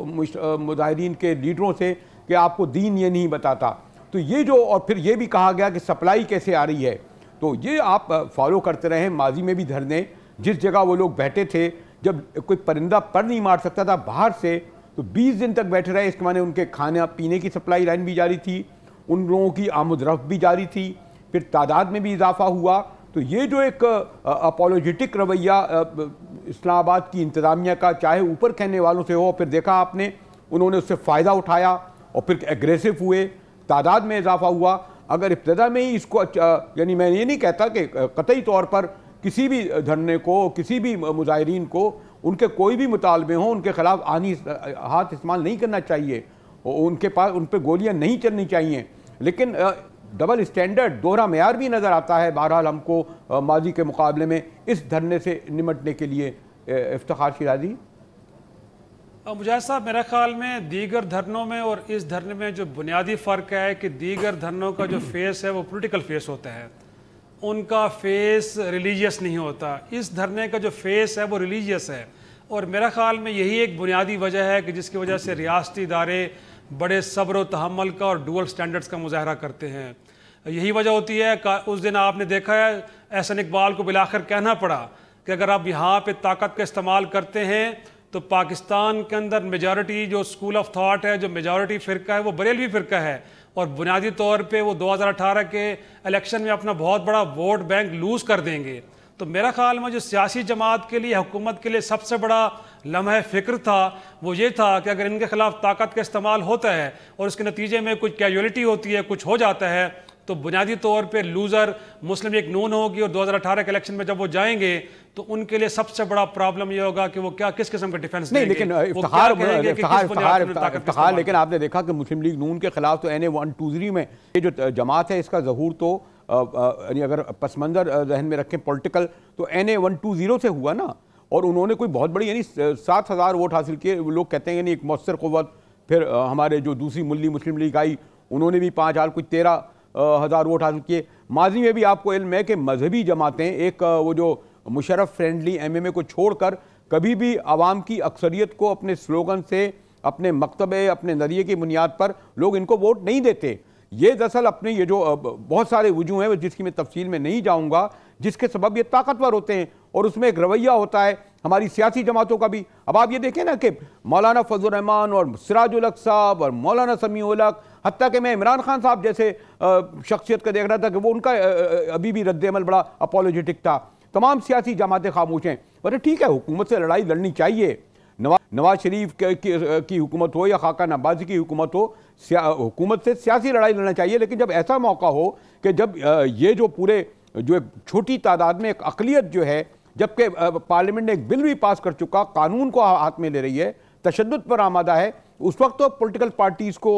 मुजाहिदीन के लीडरों से, कि आपको दीन ये नहीं बताता। तो ये जो, और फिर ये भी कहा गया कि सप्लाई कैसे आ रही है। तो ये आप फॉलो करते रहें। माजी में भी धरने, जिस जगह वो लोग बैठे थे, जब कोई परिंदा पर नहीं मार सकता था बाहर से, तो 20 दिन तक बैठे रहे। इसके माने उनके खाने पीने की सप्लाई लाइन भी जारी थी, उन लोगों की आमद रफ्त भी जारी थी, फिर तादाद में भी इजाफा हुआ। तो ये जो एक अपोलोजेटिक रवैया इस्लामाबाद की इंतज़ामिया का, चाहे ऊपर कहने वालों से हो, फिर देखा आपने उन्होंने उससे फ़ायदा उठाया और फिर एग्रेसिव हुए, तादाद में इजाफा हुआ। अगर इब्तदा में ही इसको, यानी मैं ये नहीं कहता कि कतई तौर पर किसी भी धरने को, किसी भी मुजाहिरीन को, उनके कोई भी मुतालबे हों, उनके खिलाफ आनी हाथ इस्तेमाल नहीं करना चाहिए, उनके पास उन पर गोलियां नहीं चलनी चाहिए। लेकिन डबल स्टैंडर्ड, दोहरा मेयार भी नज़र आता है बहरहाल हमको माजी के मुकाबले में इस धरने से निमटने के लिए। इफ्तिखार शिराजी, मुजाहिद साहब, मेरे ख्याल में दीगर धरनों में और इस धरने में जो बुनियादी फ़र्क है कि दीगर धरनों का जो फेस है वो पॉलिटिकल फेस होता है, उनका फेस रिलीजियस नहीं होता। इस धरने का जो फेस है वो रिलीजियस है, और मेरा ख्याल में यही एक बुनियादी वजह है कि जिसकी वजह से रियासती इदारे बड़े सब्र व तहम्मुल का और डुअल स्टैंडर्ड्स का मुजाहरा करते हैं। यही वजह होती है कि उस दिन आपने देखा है एहसन इकबाल को बिलाखिर कहना पड़ा कि अगर आप यहाँ पे ताकत का इस्तेमाल करते हैं तो पाकिस्तान के अंदर मेजॉरिटी जो स्कूल ऑफ थॉट है, जो मेजॉरिटी फ़िरका है, वो बरेलवी फ़िरका है, और बुनियादी तौर पे वो 2018 के इलेक्शन में अपना बहुत बड़ा वोट बैंक लूज़ कर देंगे। तो मेरा ख्याल में जो सियासी जमात के लिए, हुकूमत के लिए सबसे बड़ा लम्हा फ़िक्र था वो ये था कि अगर इनके ख़िलाफ़ ताकत का इस्तेमाल होता है और उसके नतीजे में कुछ कैजुअलिटी होती है, कुछ हो जाता है, तो बुनियादी तौर पे लूज़र मुस्लिम लीग नून होगी, और 2018 के इलेक्शन में जब वो जाएंगे तो उनके लिए सबसे बड़ा प्रॉब्लम ये होगा कि वो क्या, किस किस्म का डिफेंस नहीं। लेकिन इफ्तिखार, लेकिन आपने देखा कि मुस्लिम लीग नून के खिलाफ तो NA 120 में ये जो जमात है इसका ज़हूर तो यानी अगर पस मंज़र जहन में रखें पॉलिटिकल, तो NA 120 से हुआ ना, और उन्होंने कोई बहुत बड़ी यानी 7,000 वोट हासिल किए। लोग कहते हैं यानी एक मौसर क़ुव्वत। फिर हमारे जो दूसरी मुस्लिम लीग आई उन्होंने भी 5,000 कुछ 13,000 वोट हासिल किए। माजी में भी आपको इल्म है कि मजहबी जमातें, एक वो जो मुशर्रफ फ्रेंडली MMA को छोड़कर कभी भी आवाम की अक्सरियत को अपने स्लोगन से, अपने मकतबे, अपने नज़रिए की बुनियाद पर लोग इनको वोट नहीं देते। ये दरअसल अपने ये जो बहुत सारे वजूह हैं जिसकी मैं तफसील में नहीं जाऊँगा, जिसके सबब ये ताकतवर होते हैं, और उसमें एक रवैया होता है हमारी सियासी जमातों का भी। अब आप ये देखें ना कि मौलाना फजल रहमान और सिराजुल हक साहब और मौलाना समीउल हक, हत्ता कि मैं इमरान खान साहब जैसे शख्सियत का देख रहा था कि वो उनका अभी भी रद्द-ए-अमल बड़ा अपोलोजेटिक था। तमाम सियासी जमातें खामोश हैं। वरना ठीक है, हुकूमत से लड़ाई लड़नी चाहिए, नवाज शरीफ की हुकूमत हो या खाका नबाजी की हुकूमत हो, हुकूमत से सियासी लड़ाई लड़ना चाहिए। लेकिन जब ऐसा मौका हो कि जब ये जो पूरे जो एक छोटी तादाद में एक अक़लियत जो है, जबकि पार्लियामेंट ने एक बिल भी पास कर चुका, कानून को हाथ में ले रही है, तशद्दुद पर आमादा है, उस वक्त तो पॉलिटिकल पार्टीज़ को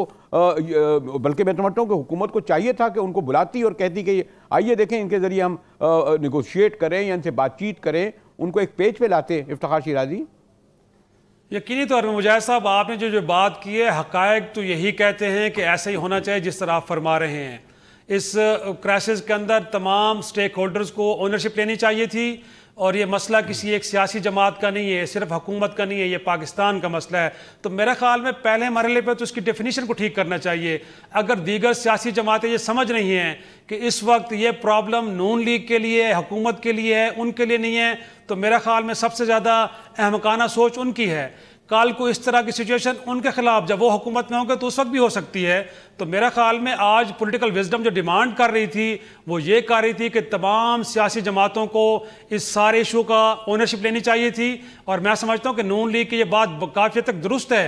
बल्कि मैं समझता हूँ कि हुकूमत को चाहिए था कि उनको बुलाती और कहती कि आइए देखें इनके ज़रिए हम निगोशिएट करें या इनसे बातचीत करें, उनको एक पेज पे लाते। इफ्तिखार शिराजी, यकीनी तौर पर मुजाहिद साहब, आपने जो बात की है, हकायक तो यही कहते हैं कि ऐसा ही होना चाहिए जिस तरह आप फरमा रहे हैं। इस क्राइसिस के अंदर तमाम स्टेक होल्डर्स को ओनरशिप लेनी चाहिए थी, और ये मसला किसी एक सियासी जमात का नहीं है, सिर्फ हुकूमत का नहीं है, ये पाकिस्तान का मसला है। तो मेरे ख्याल में पहले मरहले पर तो उसकी डेफिनेशन को ठीक करना चाहिए। अगर दीगर सियासी जमातें ये समझ रही हैं कि इस वक्त ये प्रॉब्लम नून लीग के लिए, हुकूमत के लिए है, उनके लिए नहीं है, तो मेरे ख्याल में सबसे ज़्यादा अहमकाना सोच उनकी है। कल को इस तरह की सिचुएशन उनके खिलाफ जब वो हुकूमत में होंगे तो उस वक्त भी हो सकती है। तो मेरा ख्याल में आज पॉलिटिकल विजडम जो डिमांड कर रही थी वो ये कर रही थी कि तमाम सियासी जमातों को इस सारे इशू का ओनरशिप लेनी चाहिए थी। और मैं समझता हूँ कि नून लीग की ये बात काफ़ी हद तक दुरुस्त है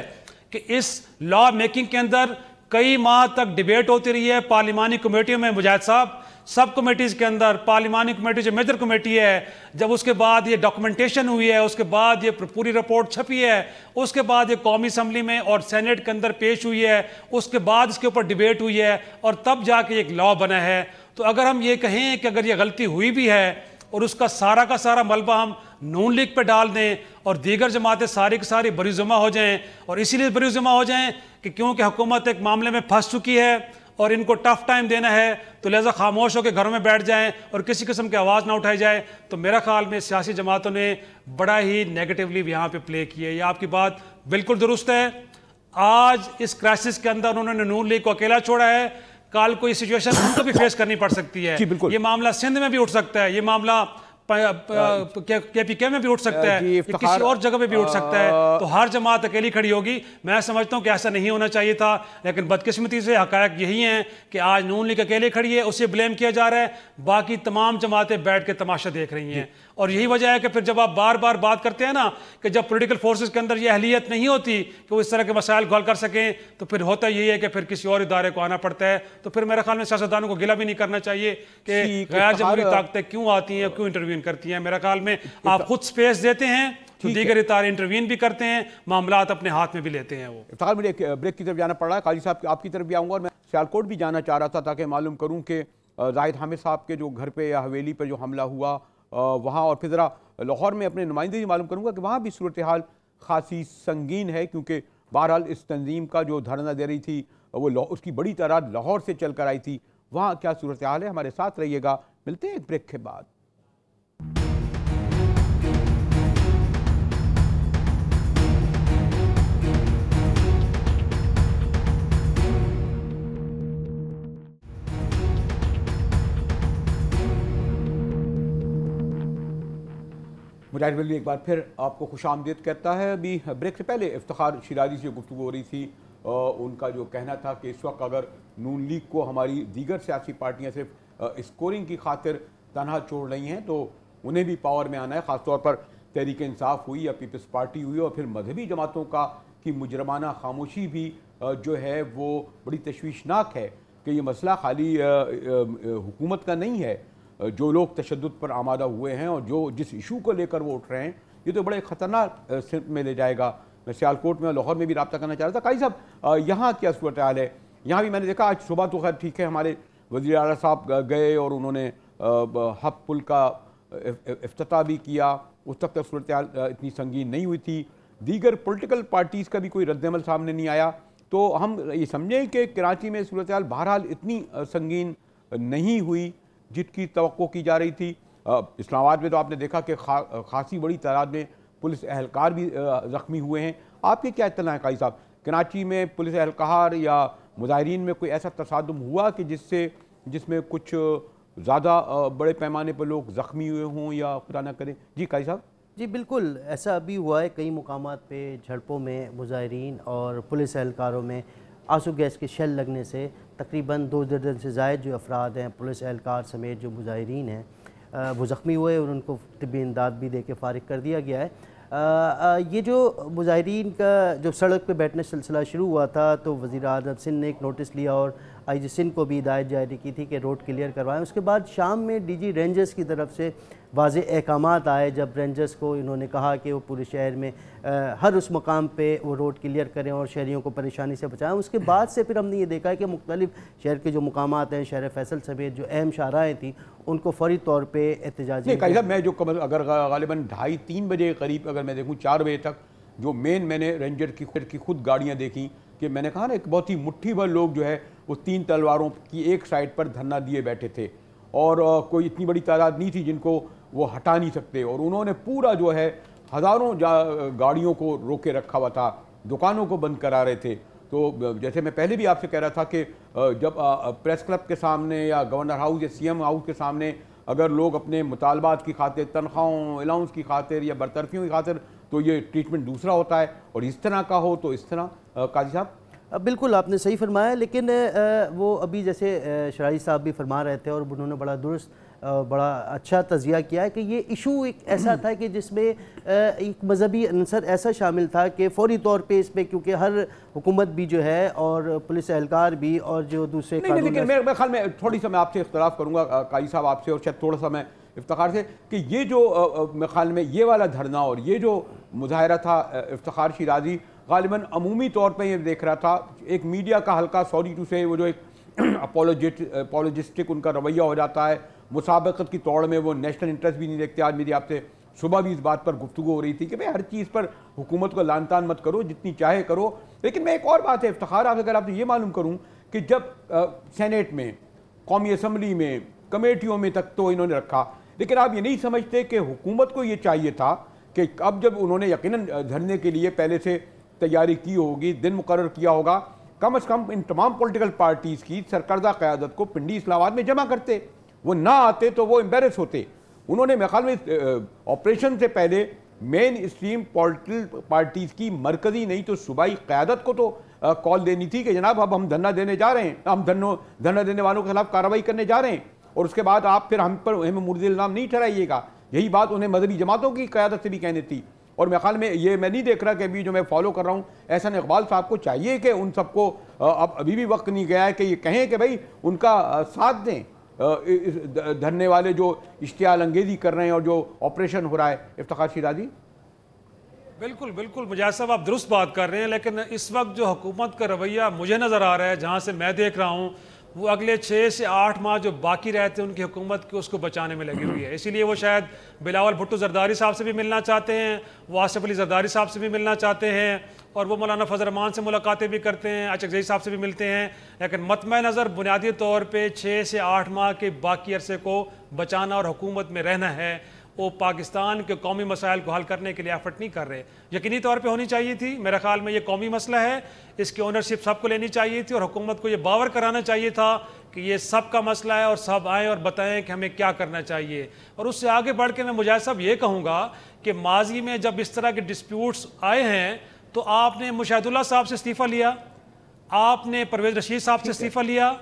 कि इस लॉ मेकिंग के अंदर कई माह तक डिबेट होती रही है पार्लिमानी कमेटियों में। मुजाहिद साहब, सब कमेटीज़ के अंदर पार्लिमानी कमेटी जो मेजर कमेटी है, जब उसके बाद ये डॉक्यूमेंटेशन हुई है, उसके बाद ये पूरी रिपोर्ट छपी है, उसके बाद ये कौमी असम्बली में और सेनेट के अंदर पेश हुई है, उसके बाद इसके ऊपर डिबेट हुई है और तब जाके एक लॉ बना है। तो अगर हम ये कहें कि अगर ये गलती हुई भी है और उसका सारा का सारा मलबा हम नून लीग पे डाल दें और दीगर जमातें सारी की सारी बरीजुमा हो जाएं, और इसीलिए बरीजुमा हो जाएं कि क्योंकि हुकूमत एक मामले में फंस चुकी है और इनको टफ टाइम देना है, तो लिहाजा खामोश होकर घरों में बैठ जाएं और किसी किस्म की आवाज़ ना उठाई जाए। तो मेरा ख्याल में सियासी जमातों ने बड़ा ही नेगेटिवली यहाँ पे प्ले की है। ये आपकी बात बिल्कुल दुरुस्त है। आज इस क्राइसिस के अंदर उन्होंने नून लीग को अकेला छोड़ा है, कल को ये सिचुएशन उनको भी फेस करनी पड़ सकती है। ये मामला सिंध में भी उठ सकता है, ये मामला KPK में भी उठ सकता है, ये किसी और जगह पे भी उठ सकता है। तो हर जमात अकेली खड़ी होगी। मैं समझता हूं कि ऐसा नहीं होना चाहिए था, लेकिन बदकिस्मती से हकायक यही हैं कि आज नून लीग अकेले खड़ी है, उसे ब्लेम किया जा रहा है, बाकी तमाम जमातें बैठ के तमाशा देख रही हैं। और यही वजह है कि फिर जब आप बार बार बात करते हैं ना कि जब पॉलिटिकल फोर्सेस के अंदर ये अहलियत नहीं होती कि वो इस तरह के मसाइल हल कर सकें, तो फिर होता यही है कि फिर किसी और इदारे को आना पड़ता है। तो फिर मेरे ख्याल में सियासतदानों को गिला भी नहीं करना चाहिए कि गैर जमहूरी ताकतें क्यों आती हैं, क्यों इंटरवीन करती हैं। मेरा ख्याल में आप खुद स्पेस देते हैं तो दीगर इदारे इंटरवीन भी करते हैं, मामलात अपने हाथ में भी लेते हैं। वो इफ्तिखार, मुझे एक ब्रेक की तरफ जाना पड़ रहा है। काजी साहब आपकी तरफ भी आऊँगा, और मैं सियालकोट भी जाना चाह रहा था ताकि मालूम करूँ कि जाहिद हामिद साहब के जो घर पे या हवेली पर जो हमला हुआ वहाँ, और फिर ज़रा लाहौर में अपने नुमाइंदे मालूम करूँगा कि वहाँ भी सूरत हाल खासी संगीन है, क्योंकि बहरहाल इस तंजीम का जो धरना दे रही थी वो उसकी बड़ी तादाद लाहौर से चल कर आई थी। वहाँ क्या सूरत हाल है, हमारे साथ रहिएगा। मिलते हैं एक ब्रेक के बाद। मुजाहिद वली एक बार फिर आपको खुशामदीद कहता है। अभी ब्रेक से पहले इफ्तिखार शिराजी से गुफ्तगू हो रही थी, उनका जो कहना था कि इस वक्त अगर नून लीग को हमारी दीगर सियासी पार्टियां सिर्फ स्कोरिंग की खातिर तनहा छोड़ रही हैं तो उन्हें भी पावर में आना है। ख़ासतौर पर तहरीक इंसाफ हुई या पीपल्स पार्टी हुई और फिर मजहबी जमातों की मुजरमाना खामोशी भी जो है वो बड़ी तशवीशनाक है कि ये मसला खाली हुकूमत का नहीं है। जो लोग तशद्दुद पर आमादा हुए हैं और जो जिस इशू को लेकर वो उठ रहे हैं, ये तो बड़े ख़तरनाक सिमत में ले जाएगा। मैं सियालकोट में और लाहौर में भी रब्ता करना चाह रहा था। काजी साहब, यहाँ क्या सूरत हाल है? यहाँ भी मैंने देखा आज सुबह तो खैर ठीक है, हमारे वज़ीर आला साहब गए और उन्होंने हब पुल का इफ्तिताह भी किया। उस तक सूरत हाल इतनी संगीन नहीं हुई थी। दीगर पॉलिटिकल पार्टीज़ का भी कोई रद्दमल सामने नहीं आया। तो हम ये समझें कि कराची में सूरत हाल बहरहाल इतनी संगीन नहीं हुई जिसकी तवक्को की जा रही थी। इस्लामाबाद में तो आपने देखा कि खासी बड़ी तादाद में पुलिस एहलकार भी ज़ख्मी हुए हैं। आपके क्या इत्तला है काजी साहब, कराची में पुलिस एहलकार या मुजाहिरीन में कोई ऐसा तसादुम हुआ कि जिसमें कुछ ज़्यादा बड़े पैमाने पर लोग ज़ख्मी हुए हों या खुदा ना करें। जी काजी साहब। जी बिल्कुल, ऐसा अभी हुआ है कई मुकामात पे झड़पों में मुजाहिरीन और पुलिस एहलकारों में आंसू गैस के शेल लगने से तकरीबन 2 दर्जन से ज़ायद जो अफराद हैं, पुलिस एहलकार समेत जो मुजाहिरीन हैं, वो ज़ख्मी हुए और उनको तिब्बी इमदाद भी दे के फारिग कर दिया गया है। ये जो मुजाहिरीन का जो सड़क पे बैठने सिलसिला शुरू हुआ था, तो वज़ीर आज़म सिंध ने एक नोटिस लिया और IG सिंध को भी हिदायत जारी की थी कि रोड क्लियर करवाएं। उसके बाद शाम में DG रेंजर्स की तरफ से वाज़े अहकामात आए, जब रेंजर्स को इन्होंने कहा कि वो पूरे शहर में हर उस मकाम पे वो रोड क्लियर करें और शहरियों को परेशानी से बचाएं। उसके बाद से फिर हमने ये देखा है कि मुख्तलिफ शहर के जो मकामात हैं, शहर फैसल समेत जो अहम शाहराएँ थी, उनको फौरी तौर पर एहतजाजी मैं जो अगर गालिबन 2:30-3 बजे करीब अगर मैं देखूँ 4 बजे तक जो मैंने रेंजर की खुद गाड़ियाँ देखी कि मैंने कहा ना एक बहुत ही मुट्ठी भर लोग जो है वो 3 तलवारों की एक साइड पर धरना दिए बैठे थे और कोई इतनी बड़ी तादाद नहीं थी जिनको वो हटा नहीं सकते, और उन्होंने पूरा जो है हज़ारों गाड़ियों को रोके रखा हुआ था, दुकानों को बंद करा रहे थे। तो जैसे मैं पहले भी आपसे कह रहा था कि जब प्रेस क्लब के सामने या गवर्नर हाउस या CM हाउस के सामने अगर लोग अपने मुतालबात की खातिर, तनख्वाहों अलाउंस की खातिर या बरतरफियों की खातिर, तो ये ट्रीटमेंट दूसरा होता है, और इस तरह का हो तो इस तरह। काजी साहब बिल्कुल आपने सही फरमाया, लेकिन वो अभी जैसे शराई साहब भी फरमा रहे थे और उन्होंने बड़ा दुरुस्त बड़ा अच्छा तज़िया किया है कि ये इशू एक ऐसा था कि जिसमें एक मजहबी अंसर ऐसा शामिल था कि फौरी तौर पे इस पर, क्योंकि हर हुकूमत भी जो है और पुलिस एहलकार भी और जो दूसरे नहीं, लेकिन मेरे ख्याल में थोड़ी सा मैं आपसे इख्तलाफ करूँगा काजी साहब आपसे, और शायद थोड़ा सा मैं इफ्तिखार से कि ये जो मेरे ख्याल में ये वाला धरना और ये जो मुजाहरा था इफ्तिखार शिराजी गालिबन अमूमी तौर पर ये देख रहा था एक मीडिया का हल्का सॉरी टू से वो जो एक अपोलोजिस्टिक उनका रवैया हो जाता है, मुसाबकत की तौड़ में वो नेशनल इंटरेस्ट भी नहीं देखते। आज मेरी आपसे सुबह भी इस बात पर गुफ्तगू हो रही थी कि भाई हर चीज़ पर हुकूमत को लान तान मत करो, जितनी चाहे करो। लेकिन मैं एक और बात है इफ्तिखार आप अगर आपसे ये मालूम करूँ कि जब सेनेट में, कौमी असम्बली में, कमेटियों में तक तो इन्होंने रखा, लेकिन आप ये नहीं समझते कि हुकूमत को ये चाहिए था कि अब जब उन्होंने यकीनन धरने के लिए पहले से तैयारी की होगी, दिन मुकर्रर किया होगा, कम से कम इन तमाम पॉलिटिकल पार्टीज़ की सरकर्दा क़यादत को पिंडी इस्लामाबाद में जमा करते। वो ना आते तो वो एम्बेरस होते। उन्होंने मेरे ख्याल में ऑपरेशन से पहले मेन स्ट्रीम पॉलिटिकल पार्टीज़ की मरकज़ी नहीं तो सूबाई क़यादत को तो कॉल देनी थी कि जनाब अब हम धरना देने जा रहे हैं, हम धरना देने वालों के खिलाफ कार्रवाई करने जा रहे हैं, और उसके बाद आप फिर हम पर हमें मुर्द इल्ज़ाम नहीं ठहराइएगा। यही बात उन्हें मजहबी जमातों की क़यादत से भी कहनी थी। और मेरे ख्याल में ये मैं नहीं देख रहा कि अभी जो मैं फॉलो कर रहा हूँ, एहसान इकबाल साहब को चाहिए कि उन सबको अब अभी भी वक्त नहीं गया है कि ये कहें कि भाई उनका साथ दें, धरने वाले जो इश्तियाल अंगेज़ी कर रहे हैं और जो ऑपरेशन हो रहा है। इफ्तिखार शिराजी बिल्कुल बिल्कुल मुजाहिद साहब आप दुरुस्त बात कर रहे हैं, लेकिन इस वक्त जो हुकूमत का रवैया मुझे नज़र आ रहा है, जहाँ से मैं देख रहा हूँ, वो अगले 6 से 8 माह जो बाकी रहते हैं उनकी हुकूमत को उसको बचाने में लगी हुई है। इसीलिए वो शायद बिलावल भुट्टो जरदारी साहब से भी मिलना चाहते हैं, वो आसिफ अली जरदारी साहब से भी मिलना चाहते हैं, और वो मौलाना फजल रहमान से मुलाकातें भी करते हैं, अचकजई साहब से भी मिलते हैं। लेकिन मतमय नज़र बुनियादी तौर पर 6 से 8 माह के बाकी अरसे को बचाना और हुकूमत में रहना है। वो पाकिस्तान के कौमी मसाइल को हल करने के लिए एफर्ट नहीं कर रहे। यकीनी तौर पे होनी चाहिए थी, मेरे ख्याल में ये कौमी मसला है, इसकी ओनरशिप सबको लेनी चाहिए थी और हुकूमत को ये बावर कराना चाहिए था कि ये सब का मसला है और सब आएँ और बताएं कि हमें क्या करना चाहिए। और उससे आगे बढ़ के मैं मुजाहिद साहब ये कहूँगा कि माजी में जब इस तरह के डिस्प्यूट्स आए हैं तो आपने मुशाहिदुल्लाह साहब से इस्तीफ़ा लिया, आपने परवेज़ रशीद साहब से इस्तीफ़ा लिया,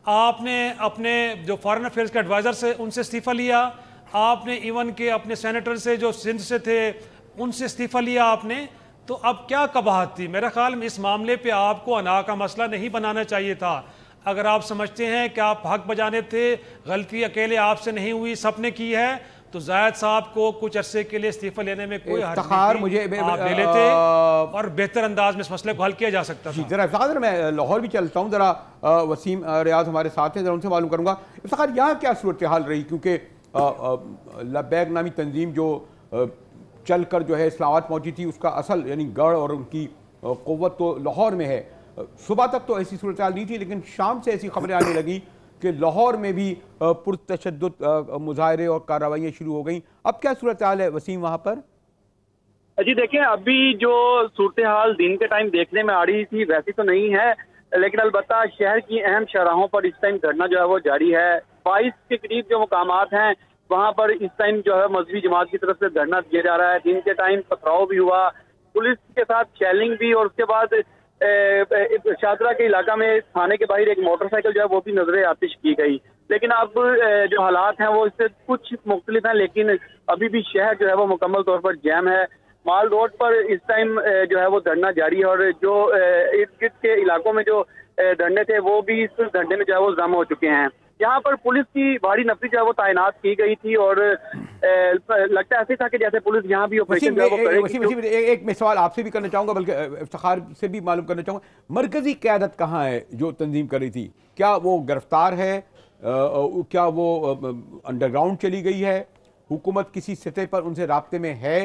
आपने अपने जो फॉरेन अफेयर्स के एडवाइज़र से उनसे इस्तीफ़ा लिया, आपने इवन के अपने सेनेटर से जो सिंध से थे उनसे इस्तीफ़ा लिया आपने। तो अब क्या कबाहत थी? मेरे ख्याल में इस मामले पे आपको अना का मसला नहीं बनाना चाहिए था। अगर आप समझते हैं कि आप हक बजाने थे, गलती अकेले आपसे नहीं हुई, सबने की है, तो जायद साहब को कुछ अरसे के लिए इस्तीफा लेने में कोई हर्ज नहीं, मुझे आप ले लेते और बेहतर अंदाज में इस मसले को हल किया जा सकता था। जरा इफ्तिखार मैं लाहौर भी चलता हूँ, जरा वसीम रियाज हमारे साथ हैं, जरा उनसे मालूम करूँगा इफ्तिखार यहाँ क्या सूरत हाल रही, क्योंकि लब्बैक नामी तंजीम जो चल कर जो है इस्लामाबाद पहुँची थी उसका असल यानी गढ़ और उनकी क़ुव्वत तो लाहौर में है। सुबह तक तो ऐसी सूरत हाल नहीं थी, लेकिन शाम से ऐसी खबरें आने लगी कि लाहौर में भी पुरतशद्दुद मुजाहरे और कार्रवाइयाँ शुरू हो गई। अब क्या सूरत हाल है वसीम वहाँ पर? जी देखिए, अभी जो सूरत हाल दिन के टाइम देखने में आ रही थी वैसी तो नहीं है, लेकिन अलबत्ता शहर की अहम शाहराहों पर इस टाइम धरना जो है वो जारी है। 22 के करीब जो मुकामात हैं वहाँ पर इस टाइम जो है मजहबी जमात की तरफ से धरना दिया जा रहा है। दिन के टाइम पथराव भी हुआ, पुलिस के साथ शेलिंग भी, और उसके बाद शादरा के इलाका में थाने के बाहर एक मोटरसाइकिल जो है वो भी नजर आतिश की गई। लेकिन अब जो हालात हैं वो इससे कुछ मुख्तलिफ हैं, लेकिन अभी भी शहर जो है वो मुकम्मल तौर पर जैम है। माल रोड पर इस टाइम जो है वो धरना जारी है, और जो इर्द गिर्द के इलाकों में जो धरने थे वो भी इस धरने में जो है वो जम हो चुके हैं। यहाँ पर पुलिस की भारी नफरी जो है वो तैनात की गई थी, और लगता ऐसे था कि जैसे पुलिस यहाँ भी ऑपरेशन जो है वो करेगी। एक मैं सवाल आपसे भी करना चाहूंगा, बल्कि इफ्तिखार से भी मालूम करना चाहूंगा, मरकजी क़यादत कहाँ है जो तंजीम कर रही थी? क्या वो गिरफ्तार है? क्या वो अंडरग्राउंड चली गई है? हुकूमत किसी सतह पर उनसे राब्ते में है?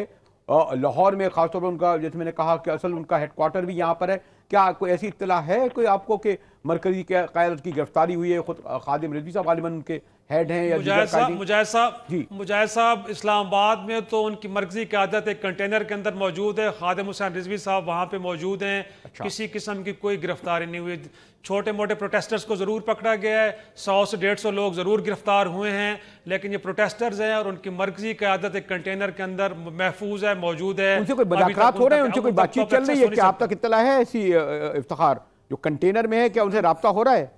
लाहौर में खासतौर पर उनका, जैसे मैंने कहा कि असल उनका हेडक्वार्टर भी यहाँ पर है, क्या कोई ऐसी इत्तला है कोई आपको कि मरकजी क़यादत की गिरफ्तारी हुई है? खुद खादिम रिजवी साहब गालिबन उनके हेड हैं या मुजाहिद साहब इस्लामाबाद में तो उनकी मरकजी क़यादत एक कंटेनर के अंदर मौजूद है। खादिम हुसैन रिजवी साहब वहाँ पे मौजूद हैं। अच्छा। किसी किस्म की कोई गिरफ्तारी नहीं हुई। छोटे मोटे प्रोटेस्टर्स को ज़रूर पकड़ा गया है, 100 से 150 लोग ज़रूर गिरफ्तार हुए हैं, लेकिन ये प्रोटेस्टर्स हैं और उनकी मरकजी क़यादत एक कंटेनर के अंदर महफूज है, मौजूद है। उनसे कोई मुलाकात हो रहे हैं, उनसे कोई बातचीत चल रही है? क्या आप तक इत्तला है ऐसी इफ्तिखार जो कंटेनर में है, क्या उनसे राब्ता हो रहा है?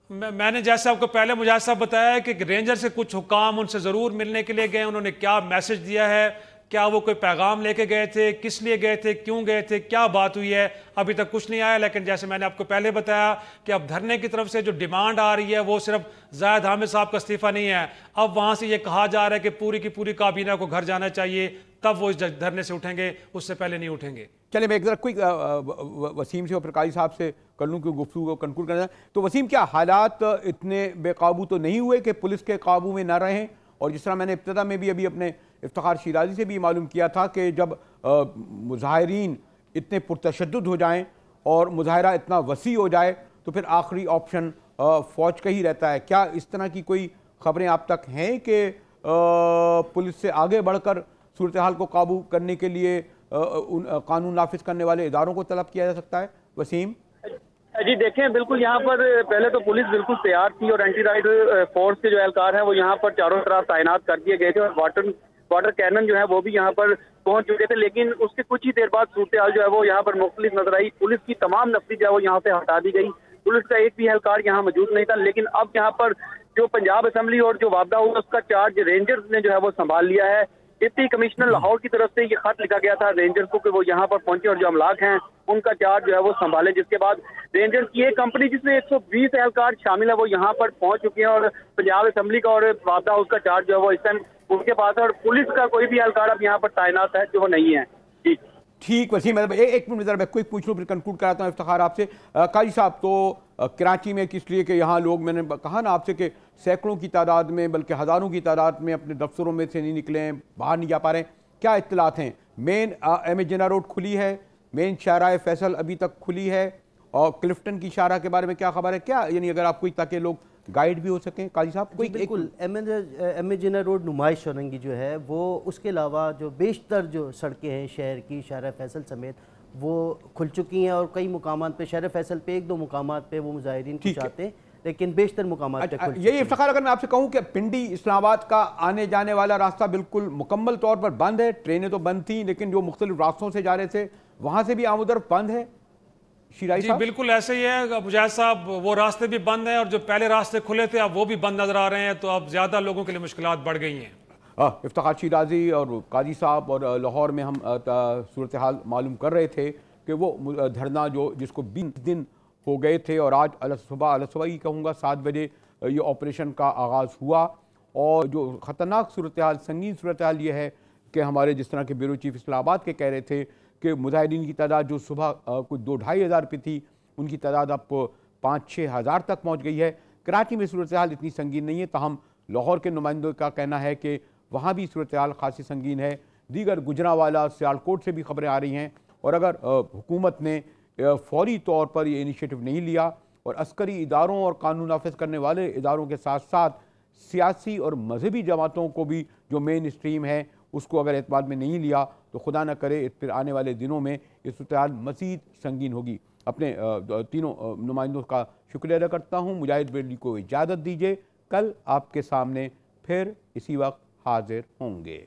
मैंने जैसे आपको पहले मुजाहिद साहब बताया कि रेंजर से कुछ हुकाम उनसे ज़रूर मिलने के लिए गए। उन्होंने क्या मैसेज दिया है, क्या वो कोई पैगाम लेके गए थे, किस लिए गए थे, क्यों गए थे, क्या बात हुई है, अभी तक कुछ नहीं आया। लेकिन जैसे मैंने आपको पहले बताया कि अब धरने की तरफ से जो डिमांड आ रही है वो सिर्फ ज़ाहिद हामिद साहब का इस्तीफ़ा नहीं है। अब वहाँ से ये कहा जा रहा है कि पूरी की पूरी काबीना को घर जाना चाहिए, तब वो इस धरने से उठेंगे, उससे पहले नहीं उठेंगे। चलिए मैं एक ज़रा क्विक वसीम से और प्रकाश साहब से कर लूँ क्योंकि गुफ्तगू को कंक्लूड करना है। तो वसीम, क्या हालात इतने बेकाबू तो नहीं हुए कि पुलिस के काबू में ना रहें? और जिस तरह मैंने इब्तिदा में भी अभी अपने इफ्तिखार शिराजी से भी मालूम किया था कि जब मुजाहिरीन इतने पुरतशद्दुद हो जाएं और मुजाहिरा इतना वसी हो जाए तो फिर आखिरी ऑप्शन फ़ौज का ही रहता है। क्या इस तरह की कोई ख़बरें आप तक हैं कि पुलिस से आगे बढ़कर सूरत हाल को काबू करने के लिए कानून नाफिज करने वाले इदारों को तलब किया जा सकता है? वसीम जी देखें, बिल्कुल यहाँ पर पहले तो पुलिस बिल्कुल तैयार थी और एंटी राइड फोर्स के जो एहलकार हैं वो यहाँ पर चारों तरफ तैनात कर दिए गए थे, और वाटर कैनन जो है वो भी यहाँ पर पहुंच चुके थे। लेकिन उसके कुछ ही देर बाद सूरत हाल जो है वो यहाँ पर मुख्तलिफ नजर आई। पुलिस की तमाम नफरी जो है वो यहाँ से हटा दी गई। पुलिस का एक भी एहलकार यहाँ मौजूद नहीं था। लेकिन अब यहाँ पर जो पंजाब असम्बली और जो वापदा हुआ उसका चार्ज रेंजर्स ने जो है वो संभाल लिया है। डिप्टी कमिश्नर लाहौर की तरफ से ये खत लिखा गया था रेंजर्स को कि वो यहाँ पर पहुंचे और जो अमलाक हैं उनका चार्ज जो है वो संभाले। जिसके बाद रेंजर्स की एक कंपनी जिसमें 120 एहलकार शामिल है वो यहाँ पर पहुंच चुके हैं, और पंजाब असम्बली का और वापदा उसका चार्ज जो है वो इस टाइम उनके पास है, और पुलिस का कोई भी एहलकार अब यहाँ पर तैनात है जो वो नहीं है। जी ठीक वसीम, एक मिनट जरा मैं क्विक पूछ लूँ फिर कंक्लूड कराता हूँ इफ्तिखार आपसे। काजी साहब, तो कराची में किस लिए कि यहाँ लोग, मैंने कहा ना आपसे कि सैकड़ों की तादाद में बल्कि हज़ारों की तादाद में अपने दफ्तरों में से नहीं निकले हैं, बाहर नहीं जा पा रहे हैं, क्या इत्तलात हैं? मेन एम जिन्ना रोड खुली है, मेन शाहराह फैसल अभी तक खुली है, और क्लिफ्टन की शाहराह के बारे में क्या खबर है? क्या यानी अगर आप कोई, ताकि लोग गाइड भी हो सकें काजी साहब कोई? बिल्कुल, एम जिन्ना रोड नुमाइश औरंगी जो है वो, उसके अलावा जो बेशतर जो सड़कें हैं शहर की, शाहराह फैसल समेत वो खुल चुकी हैं, और कई मुकामात पे, शाहराह फैसल पे 1-2 मुकामात पे वो मुजाहिरीन को चाहते हैं, लेकिन बेशतर मुकामात पे खुल। यही इफ्तिखार, अगर मैं आपसे कहूँ कि पिंडी इस्लामाबाद का आने जाने वाला रास्ता बिल्कुल मुकम्मल तौर पर बंद है, ट्रेनें तो बंद थी लेकिन जो मुख्तलिफ रास्तों से जा रहे थे वहाँ से भी आमदरफ बंद है। जी बिल्कुल ऐसे ही है मुजाहिद साहब, वो रास्ते भी बंद हैं और जो पहले रास्ते खुले थे अब वो भी बंद नजर आ रहे हैं, तो अब ज़्यादा लोगों के लिए मुश्किलात बढ़ गई हैं। इफ्तिखार शिराजी और काजी साहब और लाहौर में हम सूरत हाल मालूम कर रहे थे कि वो धरना जो जिसको 20 दिन हो गए थे, और आज सुबह ही कहूँगा 7 बजे ये ऑपरेशन का आगाज़ हुआ। और जो ख़तरनाक सूरत हाल, संगीन सूरत हाल ये है कि हमारे जिस तरह के ब्यूरो चीफ इस्लामाबाद के कह रहे थे कि मुजाहिदीन की तादाद जो सुबह कुछ 2-2.5 हज़ार पे थी, उनकी तादाद अब 5-6 हज़ार तक पहुँच गई है। कराची में सूरत हाल इतनी संगीन नहीं है, ताहम लाहौर के नुमाइंदों का कहना है कि वहाँ भी सूरत हाल खासी संगीन है। दीगर गुजरांवाला, सियालकोट से भी खबरें आ रही हैं, और अगर हुकूमत ने फौरी तौर पर ये इनिशिएटिव नहीं लिया और अस्करी इदारों और कानून नाफिज करने वाले इदारों के साथ साथ सियासी और मजहबी जमातों को भी जो मेन स्ट्रीम है उसको अगर एतमाद में नहीं लिया तो खुदा न करे फिर आने वाले दिनों में ये सूरत हाल मज़ीद संगीन होगी। अपने तीनों नुमाइंदों का शुक्रिया अदा करता हूँ। मुजाहिद बेली को इजाज़त दीजिए। कल आपके सामने फिर इसी वक्त हाजिर होंगे।